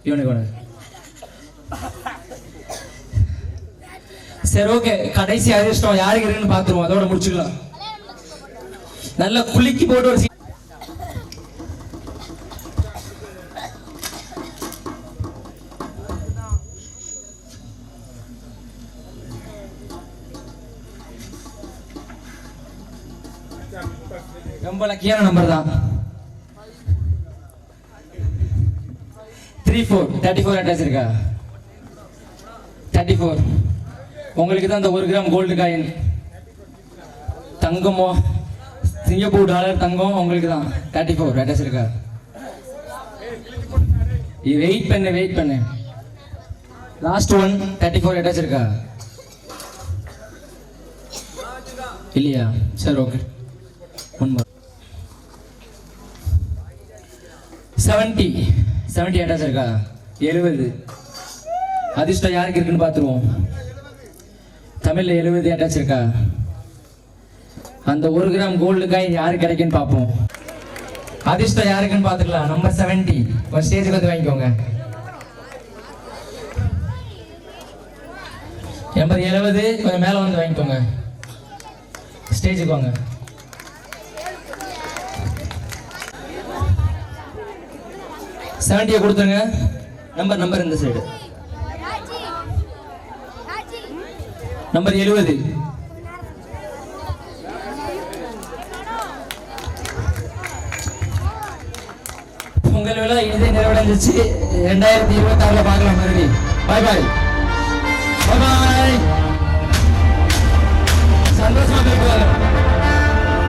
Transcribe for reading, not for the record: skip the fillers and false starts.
இவனுக்கு சரி ஓகே, கடைசி அதிர்ஷ்டம் யாருக்கு இருக்குன்னு பாத்துருவோம், அதோட முடிச்சுக்கலாம். நல்ல குலுக்கி போட்டு ஒரு ரொம்ப லக்கியான நம்பர் தான். 34 அட்டாச் இருக்கா? 34 உங்களுக்கு தான் அந்த 1 கிராம் கோல்டு காயின் தங்கமோ சிங்கப்பூர் டாலர் தங்கம் உங்களுக்கு தான். 34 அட்டாச் இருக்கா? வெயிட் பண்ணு. லாஸ்ட் ஒன் 34 அட்டாச் இருக்கா? இல்லையா? சரி ஓகே. 70 அட்டாச் இருக்கா? 70 அதிர்ஷ்டம் யாருக்கு இருக்குன்னு பார்த்துருவோம். தமிழ்ல 70 அட்டாச் இருக்கா? அந்த 1 கிராம் கோல்டு காயின் யாருக்கு கிடைக்குன்னு பார்ப்போம். அதிர்ஷ்டம் யாருக்குன்னு பார்த்துக்கலாம். நம்பர் 70 ஒரு ஸ்டேஜுக்கு வந்து வாங்கிக்கோங்க. நம்பர் 70 கொஞ்சம் மேலே வந்து வாங்கிக்கோங்க. ஸ்டேஜுக்கு வாங்க. செவன்டியை கொடுத்துருங்க. நம்பர் இந்த சைடு. நம்பர் 70 உங்கள் விழா இனிதே நிறைவடைஞ்சிச்சு. 2026 பார்க்கலாம் மறுபடியும். பாய் பாய்.